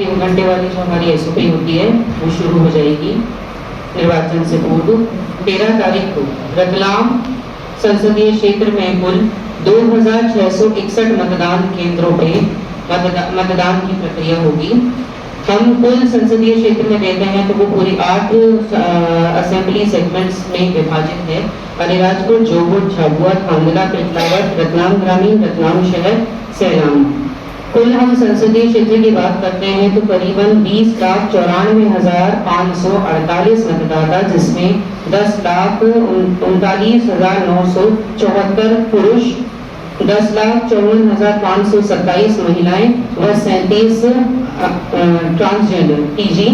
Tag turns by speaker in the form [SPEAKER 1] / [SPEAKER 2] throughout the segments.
[SPEAKER 1] 3 घंटे वाली जो हमारी एसओपी होती है वो शुरू हो जाएगी निर्वाचन से पूर्व। 13 तारीख को रतलाम संसदीय क्षेत्र में कुल 2661 मतदान केंद्रों पे मतदान की प्रक्रिया होगी। हम कुल संसदीय क्षेत्र में देते हैं तो वो पूरी 8 असेंबली सेगमेंट्स में विभाजित है। अलीराजपुर, जोबुट, झाबुआ, थांदला, पेटलावद, रतलाम ग्रामीण, रतलाम शहर, सैलाम। कुल हम संसदीय क्षेत्र की बात करते हैं तो करीबन 20,94,548 मतदाता, जिसमें 10,39,974 पुरुष, 10,54,527 महिलाएं व 37 ट्रांसजेंडर टीजी।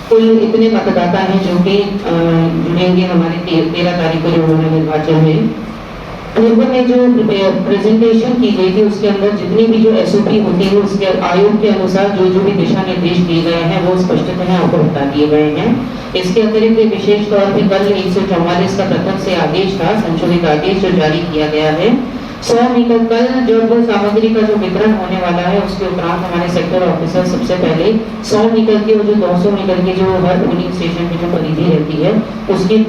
[SPEAKER 1] कुल इतने मतदाता हैं जो कि जुड़ेंगे हमारे 13 तारीख को जो होने निर्वाचन में। पूर्व में जो प्रेजेंटेशन की गई थी उसके अंदर जितनी भी जो एसओपी होती है उसके आयोग के अनुसार जो जो भी दिशा निर्देश दिए गए हैं वो स्पष्टतः आपको बता दिए गए हैं। इसके अतिरिक्त विशेष तौर पे कल 144 का पृथक से आदेश था, संशोधित आदेश जो जारी किया गया है। 100 मीटर कल जब सामग्री का जो वितरण होने वाला है उसके उपरांत हमारे सेक्टर ऑफिसर सबसे पहले 100 मीटर की और जो 200 मीटर की जो हर पोलिंग स्टेशन की जो परिधि रहती है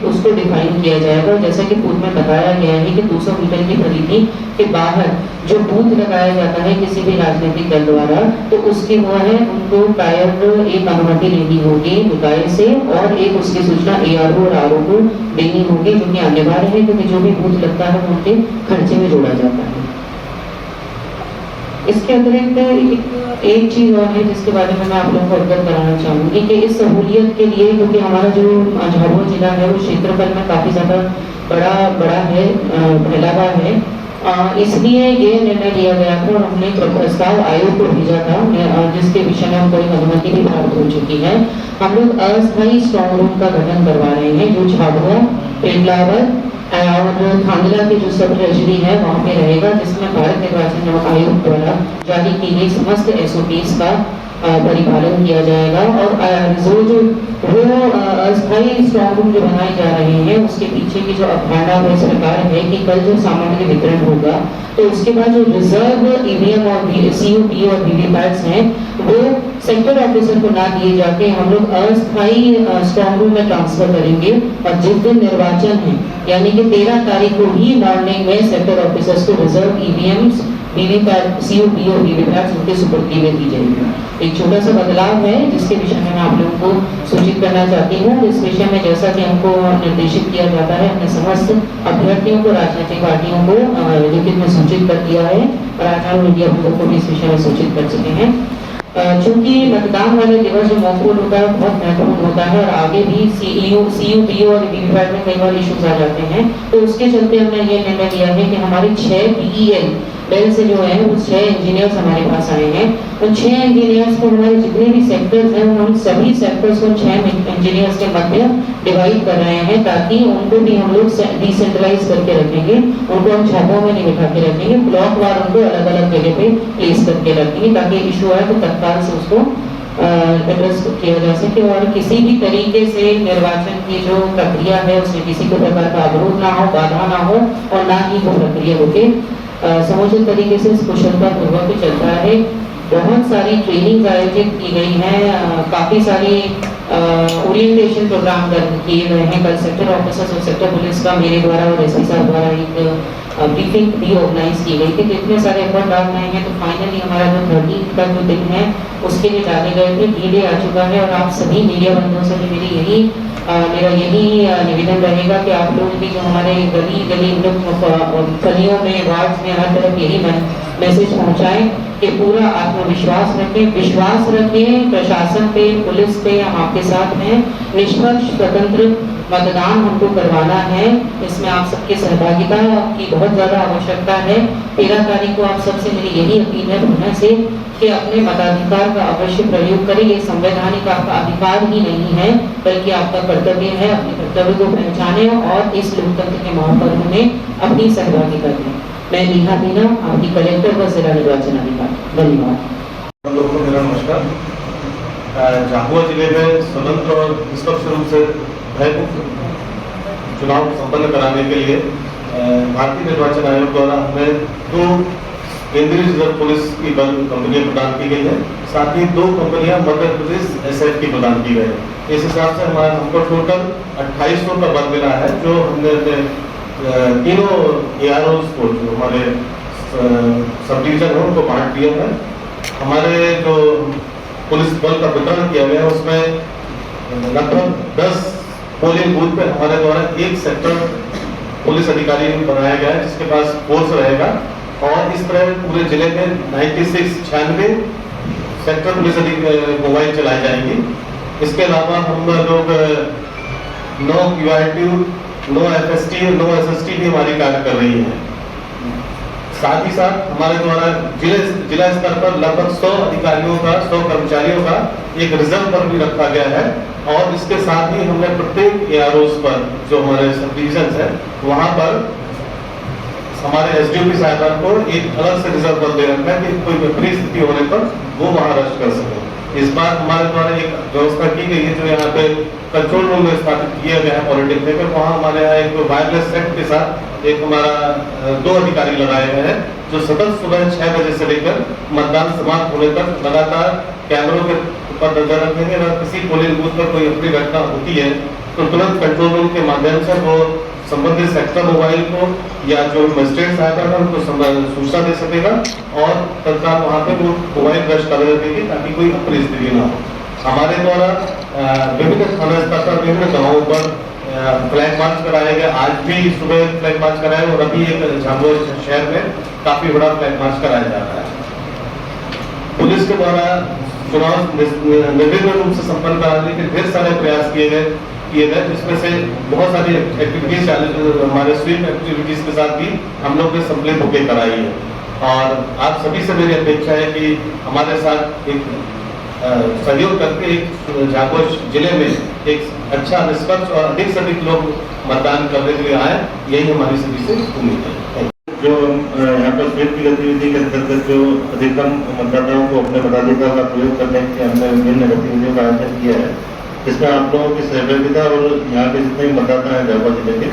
[SPEAKER 1] उसको डिफाइन किया जाएगा। जैसा कि पूर्व में बताया गया है कि 200 मीटर की परिधि के बाहर जो बूथ लगाया जाता है किसी भी राजनीतिक दल द्वारा तो उसकी वो है उनको प्रायर एक अनुमति लेनी होगी निकाय से और एक उसकी सूचना एआरओ और आरओ को देनी होगी, जो कि अनिवार्य है क्योंकि जो भी बूथ लगता है वो उनके खर्चे में जोड़ा जाता है। इसके अतिरिक्त एक चीज और है जिसके बारे में मैं आप लोगों को अवगत कराना चाहूंगी कि इस सहूलियत के लिए, क्योंकि हमारा जो झाबुआ जिला है वो क्षेत्रफल में काफी ज्यादा बड़ा है, फैला हुआ है, इसलिए ये निर्णय लिया गया था और हमने प्रस्ताव आयोग को भेजा था जिसके विषय में हमको एक अनुमति भी प्राप्त हो चुकी है। हम लोग अस्थायी स्ट्रॉन्ग रूम का गठन करवा रहे हैं जो झाबुआ, पेटलावद और थांदला की जो सब ट्रेजरी है वहाँ पे रहेगा, जिसमें भारत निर्वाचन आयोग द्वारा जारी की गई समस्त एसओपीज का परिपालन किया जाएगा। और जो अस्थायी स्ट्रॉन्ग रूम जो बनाए जा रहे हैं उसके पीछे की जो अवधारणा है इस प्रकार है कि कल जो सामग्री वितरण होगा तो उसके बाद जो रिजर्व ईवीएम और सीओपी और वीवीपैट्स हैं वो सेक्टर ऑफिसर को ना दिए जाके हम लोग अस्थायी स्ट्रॉन्ग रूम में ट्रांसफर करेंगे। और जिस दिन निर्वाचन है यानी कि 13 तारीख को ही मॉर्निंग में सेक्टर ऑफिसर्स को रिजर्व ईवीएम्स, वीवीपैट, सीओपी और वीवीपैट्स उनके सुपुर्दी में दी जाएगी। एक छोटा सा बदलाव है जिसके विषय में मैं आप लोगों को सूचित करना चाहती हूँ। इस विषय में जैसा कि हमको निर्देशित किया जाता है अपने समस्त अभ्यर्थियों को, राजनीतिक पार्टियों को लिखित में सूचित कर दिया है और आचार मीडिया को भी इस विषय में सूचित कर चुके हैं। चूंकि मतदान वाले दिवस जो महत्वपूर्ण होता है बहुत महत्वपूर्ण होता है और आगे भी सीयूपी और वीवीपैट में कई बार इश्यूज आ जाते हैं, तो उसके चलते हमने ये निर्णय लिया है कि हमारे 6 बीईएल बेल से जो है वो 6 इंजीनियर्स हमारे पास आए हैं। उन 6 इंजीनियर्स को हमारे जितने भी सेक्टर्स हैं उन सभी सेक्टर्स को 6 इंजीनियर्स के मध्य डिवाइड कर रहे हैं ताकि उनको भी हम लोग डिसेंट्रलाइज करके रखेंगे। उनको हम छापों में नहीं बिठा के रखेंगे, ब्लॉक वार उनको अलग अलग जगह पे प्लेस करके रखेंगे ताकि इशू आए तो तत्काल से उसको एड्रेस किया जा सके और किसी भी तरीके से निर्वाचन की जो प्रक्रिया है उसमें किसी को प्रकार का अवरोध ना हो, बाधा ना हो और ना ही वो प्रक्रिया होके समुचित तरीके से कुशलता पूर्वक चलता है। बहुत सारी ट्रेनिंग आयोजित की गई हैं, काफ़ी सारी ओरिएंटेशन प्रोग्राम किए गए हैं। कल सेक्टर ऑफिसर्स और सेक्टर पुलिस का मेरे द्वारा और एसपी साहब द्वारा एक ब्रीफिंग भी ऑर्गेनाइज की गई थी। तो इतने सारे एफर्ट डाल रहे हैं तो फाइनली हमारा जो 13 का जो दिन है उसके लिए डाले गए थे, मीडिया आ चुका है और आप सभी मीडिया बंधुओं से भी मेरा यही निवेदन रहेगा कि आप लोग भी जो हमारे गली गलियों में, वार्ड में हर तरफ यही मैसेज पहुंचाएं कि पूरा आत्मविश्वास रखें, विश्वास रखें प्रशासन पे, पुलिस पे, हम आपके साथ हैं। निष्पक्ष स्वतंत्र मतदान हमको करवाना है, इसमें आप सबके सहभागिता की बहुत ज़्यादा आवश्यकता है। 13 तारीख को आप सबसे मेरी यही अपील है पुनः से कि अपने मताधिकार का अवश्य प्रयोग करें। ये संवैधानिक आपका अधिकार ही नहीं है बल्कि आपका कर्तव्य है। अपने कर्तव्य को पहचाने और इस लोकतंत्र के महापर्व में अपनी सहभागिता दें। मैं नेहा मीना, आपकी कलेक्टर व जिला निर्वाचन अधिकारी। धन्यवाद।
[SPEAKER 2] हम लोगों को मेरा नमस्कार। झाबुआ जिले में स्वतंत्र और निष्पक्ष रूप से भयमुक्त चुनाव संपन्न कराने के लिए भारतीय निर्वाचन आयोग द्वारा हमें 2 केंद्रीय रिजर्व पुलिस की कंपनियां प्रदान की गई है, साथ ही 2 कंपनियां मध्य प्रदेश एसएफ की प्रदान की गई है। इस हिसाब से हमारा हमको टोटल 2800 का बल मिला है, जो हमने तीनों एआरओज को, जो हमारे सब डिवीजन है, उनको बांट दिया है। हमारे जो पुलिस बल का वितरण किया गया है, उसमें लगभग 10 पोलिंग बूथ पे हमारे द्वारा एक सेक्टर पुलिस अधिकारी बनाया गया है, जिसके पास फोर्स रहेगा। और इस तरह पूरे जिले में 96 सेक्टर पुलिस मोबाइल चलाई जाएंगी। इसके अलावा हम लोग no QRT, no FST, no SST भी हमारी कार्य कर रही है। साथ ही साथ हमारे द्वारा जिला स्तर पर लगभग 100 अधिकारियों का, 100 कर्मचारियों का एक रिजर्व पर भी रखा गया है। और इसके साथ ही हमने प्रत्येक एआरओज पर, जो हमारे सब डिविजन है, वहां पर हमारे एसडीओपी साहबान को एक अलग से रिजर्व बल दे रखा है कि कोई विपरीत स्थिति होने पर वो वहां रश कर सके। इस बार हमारे द्वारा एक व्यवस्था की गई है, जो यहाँ पे कंट्रोल रूम में स्थापित किया गया है पॉलिटेक्निक में। वहाँ हमारे यहाँ एक वायरलेस सेट के साथ एक हमारा 2 अधिकारी लगाए गए हैं, जो सतत सुबह 6 बजे से लेकर मतदान समाप्त होने तक लगातार कैमरों के ऊपर नजर रखेंगे। अगर किसी पोलिंग बूथ पर कोई अपनी घटना होती है तो तुरंत कंट्रोल रूम के माध्यम से वो संबंधित सेक्टर मोबाइल को या जो मजिस्ट्रेट साहब है उनको सूचना दे सकेगा और तत्काल वहाँ पे वो मोबाइल दर्ज कर देगी, ताकि कोई अप्रिय स्थिति न हो। हमारे द्वारा विभिन्न थाना स्तर पर, विभिन्न गाँवों पर फ्लैग मार्च कराया गया। आज भी सुबह फ्लैग मार्च कराया और अभी एक झाबुआ शहर में काफी बड़ा फ्लैग मार्च कराया जा रहा है। पुलिस के द्वारा चुनाव निर्विघ्न रूप से संपन्न कराने के ढेर सारे प्रयास किए गए, जिसमें से बहुत सारी एक्टिविटीज हमारे स्वीप एक्टिविटीज के साथ भी हम लोग ने सम्मिलित होकर कराई है। और आप सभी से मेरी अपेक्षा है कि हमारे साथ एक सहयोग करके एक झाबुआ जिले में एक अच्छा, निष्पक्ष और अधिक से अधिक लोग मतदान करने के लिए आए, यही हमारी सभी से उम्मीद है।
[SPEAKER 3] जो यहाँ पर स्वीप की गतिविधि के अंतर्गत जो अधिकतम मतदाताओं को अपने मताधिकार का प्रयोग करने के हमने विभिन्न गतिविधियों का आयोजन किया है, इसमें आप लोगों की सहभागिता और यहाँ के जितने भी मतदाता हैं झाबुआ जिले के,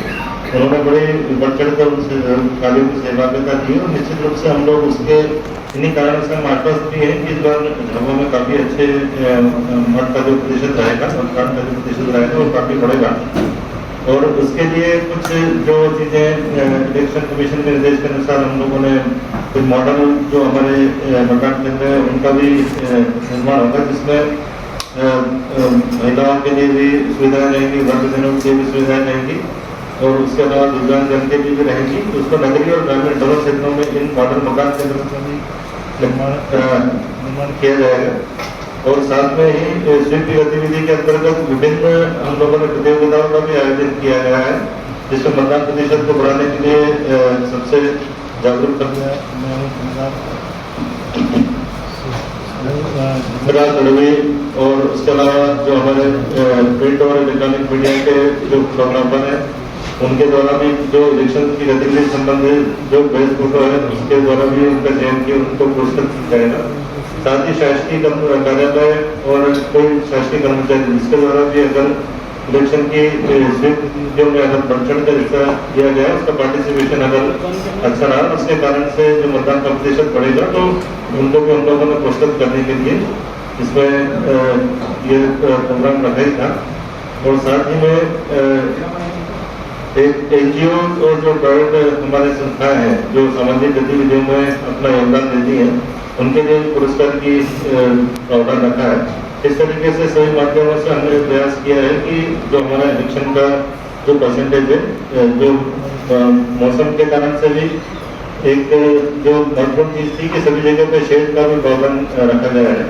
[SPEAKER 3] उन्होंने बड़े बढ़ चढ़ कर उनसे कार्यों की सहभागिता की। और निश्चित रूप से हम लोग उसके इन्हीं कारण से हम आश्वस्त भी हैं कि इस बार झाबुआ में काफ़ी अच्छे मत का जो प्रतिशत रहेगा, मतदान का जो प्रतिशत रहेगा वो काफ़ी बढ़ेगा। और उसके लिए कुछ जो चीज़ें इलेक्शन कमीशन के निर्देश के अनुसार हम लोगों ने कुछ मॉडल जो हमारे मतदान केंद्र है उनका भी निर्माण होगा, जिसमें महिलाओं के लिए भी सुविधाएं रहेंगी, वृद्धजनों के लिए भी सुविधाएं रहेंगी और उसके अलावा दिव्यांग जन के लिए भी रहेंगी। तो उसको नगरीय और ग्रामीण दोनों क्षेत्रों में इन मॉडल मतदान केंद्रों का भी निर्माण किया जाएगा। और साथ में ही स्वीप की गतिविधि के अंतर्गत विभिन्न हम लोगों ने प्रतियोगिताओं का भी आयोजन किया गया है, जिसमें मतदान प्रतिशत को बढ़ाने के लिए सबसे जागरूक करना सर्वे और उसके अलावा जो हमारे प्रिंट और इलेक्ट्रॉनिक मीडिया के जो प्रोग्रामर हैं उनके द्वारा भी जो इलेक्शन की गतिविधि संबंधित जो बेस फोटो है उसके द्वारा भी उनका चयन किया, उनको पुरस्कृत किया जाएगा। साथ ही शासकीय कार्यालय और कोई शासकीय कर्मचारी जिसके द्वारा भी अगर इलेक्शन की स्वीप में अगर बढ़ चढ़ कर हिस्सा लिया गया, उसका पार्टिसिपेशन अगर अच्छा रहा, उसके कारण से जो मतदान का प्रतिशत बढ़ेगा तो उनको भी हम लोगों ने पुरस्कृत करने के लिए इसमें ये प्रोग्राम रखा ही था। और साथ ही में एक एनजीओ और जो प्राइवेट हमारे संस्थाएं हैं जो सामाजिक गतिविधियों में अपना योगदान देती हैं, उनके लिए पुरस्कार की प्रावधान रखा है। इस तरीके से सभी माध्यमों से हमने प्रयास किया है कि जो हमारा इलेक्शन का जो परसेंटेज है, जो मौसम के कारण से भी एक जो महत्वपूर्ण चीज थी कि सभी जगह पे शेड का भी प्रावधान रखा गया है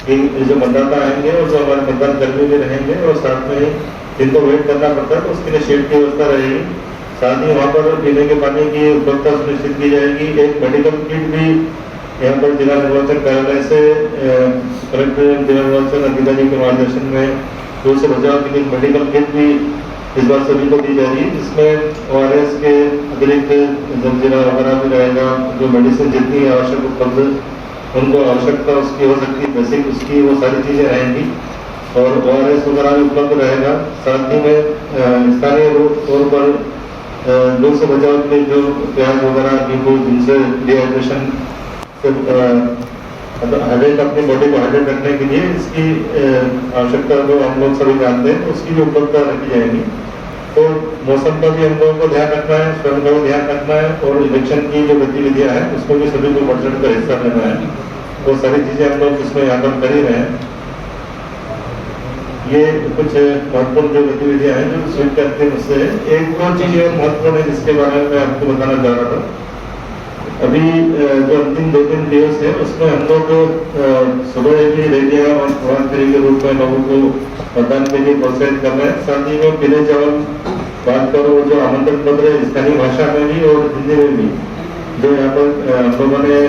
[SPEAKER 3] कि जो मतदाता आएंगे और जो हमारे मतदान कर्मी भी रहेंगे और साथ में जिनको वेट करना पड़ता है तो उसके लिए शेड की व्यवस्था रहेगी। साथ ही वहाँ पर पीने के पानी की उपलब्धता सुनिश्चित की जाएगी। एक मेडिकल किट भी यहाँ पर जिला निर्वाचन कार्यालय से कलेक्टर जिला निर्वाचन अधिकारी के मार्गदर्शन में कोविड से बचाव के लिए मेडिकल किट भी इस बार सभी को दी जा रही है, जिसमें ORS के अतिरिक्त जलजीरा वगैरह भी रहेगा। जो मेडिसिन जितनी आवश्यक उपलब्ध उनको आवश्यकता उसकी हो सकती है बेसिक उसकी वो सारी चीज़ें रहेंगी और ORS वगैरह भी उपलब्ध रहेगा। साथ ही में स्थानीय तौर पर लू से बचाव के लिए जो प्याज वगैरह नींबू जिनसे डिहाइड्रेशन हाइड्रेट अपनी बॉडी को हाइड्रेट रखने के लिए इसकी आवश्यकता को हम लोग सभी जानते हैं, उसकी भी उपलब्धता रखी जाएगी। तो मौसम का भी हम लोगों को ध्यान रखना है, स्वयं का भी ध्यान रखना है और इलेक्शन की जो गतिविधियां हैं उसमें भी सभी को बढ़ चढ़ कर हिस्सा लेना है। वो सारी चीजें हम लोग इसमें यहाँ पर कर ही रहे हैं। ये कुछ महत्वपूर्ण जो गतिविधियां हैं जो स्वीप करते हैं उससे एक दो चीजें और महत्वपूर्ण है जिसके बारे में मैं आपको बताना चाह रहा था। अभी जो अंतिम 2-3 दिवस है उसमें हम लोग सुबह की रैलियां और प्रभात फेरी के रूप में लोगों को मतदान के लिए प्रोत्साहित कर रहे हैं। साथ ही में पीले चावल बात करो जो आमंत्रण पत्र स्थानीय भाषा में भी और हिंदी में भी जो यहाँ पर हम लोगों ने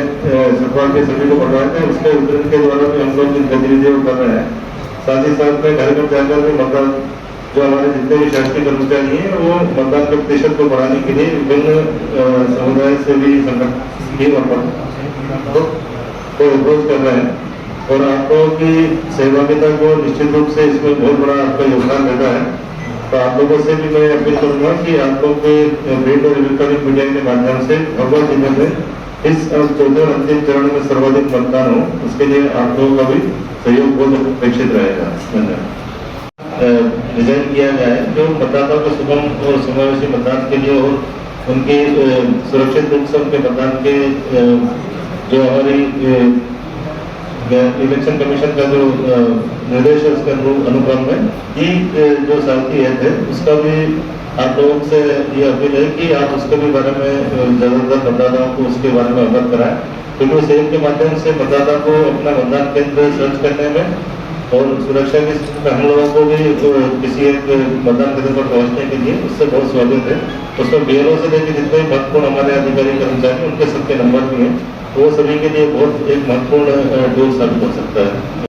[SPEAKER 3] सरकार के सभी को बढ़वाए थे उसके वितरण के द्वारा भी हम लोग इन गतिविधियों कर रहे हैं। साथ ही साथ में घर घर जाकर भी मतदान जो हमारे जितने भी शासकीय कर्मचारी हैं वो मतदान के प्रतिशत को बढ़ाने के लिए विभिन्न समुदाय से भी संगठन को अप्रोच कर रहे हैं और आप लोगों की सहभागिता को निश्चित रूप से इसमें बहुत बड़ा आपका योगदान रहता है। तो आप लोगों से भी मैं अपील करूंगा कि आप लोग के प्रिंट और इलेक्ट्रॉनिक मीडिया के माध्यम से भगवा जिले में इस चौथे और अंतिम चरण में सर्वाधिक मतदान हो, उसके लिए आप लोगों का भी सहयोग बहुत अपेक्षित रहेगा। धन्यवाद। डिजाइन किया गया है जो मतदाताओं को सुगम और समावेशी मतदान के लिए और उनके सुरक्षित रूप से उनके मतदान के जो हमारी इलेक्शन कमीशन का जो निर्देश है उसके अनुक्रम में ये जो साथी है उसका भी आप लोगों से ये अपील है कि आप उसके भी बारे में ज़्यादातर मतदाताओं को उसके बारे में अवगत कराएं, क्योंकि उस ऐप के माध्यम से मतदाता को अपना मतदान केंद्र सर्च करने में और सुरक्षा की हम लोगों को भी किसी एक मतदान केंद्र पर पहुंचने के लिए उससे बहुत स्वागत है। उसमें बीएलओ से लेकर जितने भी महत्वपूर्ण हमारे अधिकारी कर्मचारी उनके सबके नंबर भी हैं, तो वो सभी के लिए बहुत एक महत्वपूर्ण टूल साबित हो सकता है।